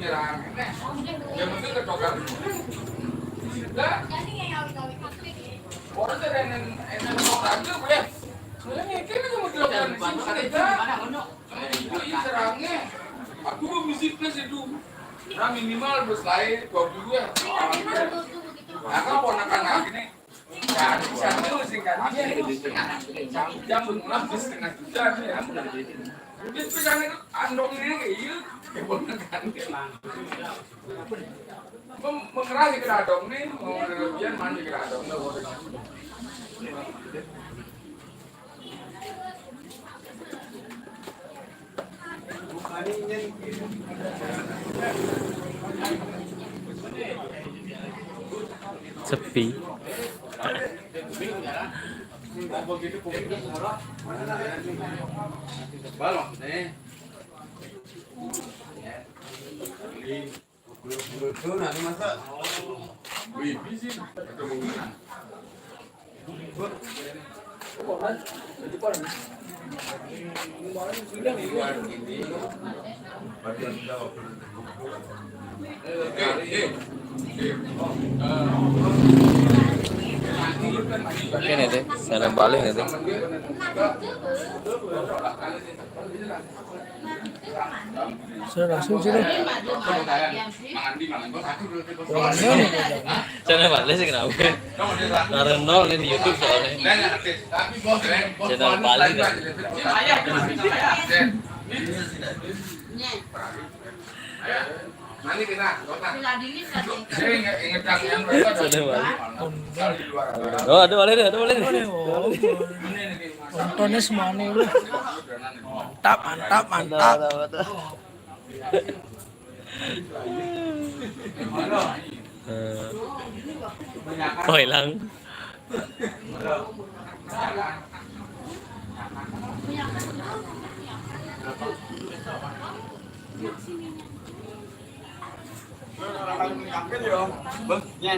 Yang penting ketokan. Enggak. Orang tuh enak aja boleh. Soalnya kayaknya cuma ketokan sini aja. Itu serangnya. Aku mau bisnis itu. Nah minimal berselai 20 ya. Nah ponakan gini. Ya, satu sih kan. Jam 6 setengah juta ya. Mungkin pisang itu andong ini kayak iya. Keponakan mengerah di keradong nih, mau lebihan mandi keradong. Sepi. Balong nih. Itu nanti masa. Wih, bisa. Itu mungkin. Oke nih deh, sana balik nih deh. Sudah langsung sudah. Sana balik sih kenapa? Karena nol nih di YouTube soalnya. Channel balik nih. Nanti kita, Sana balik. Oh, ada balik deh, ada balik deh. Nontonnya semuanya lu. Mantap, mantap, mantap. Oh hilang. Iya.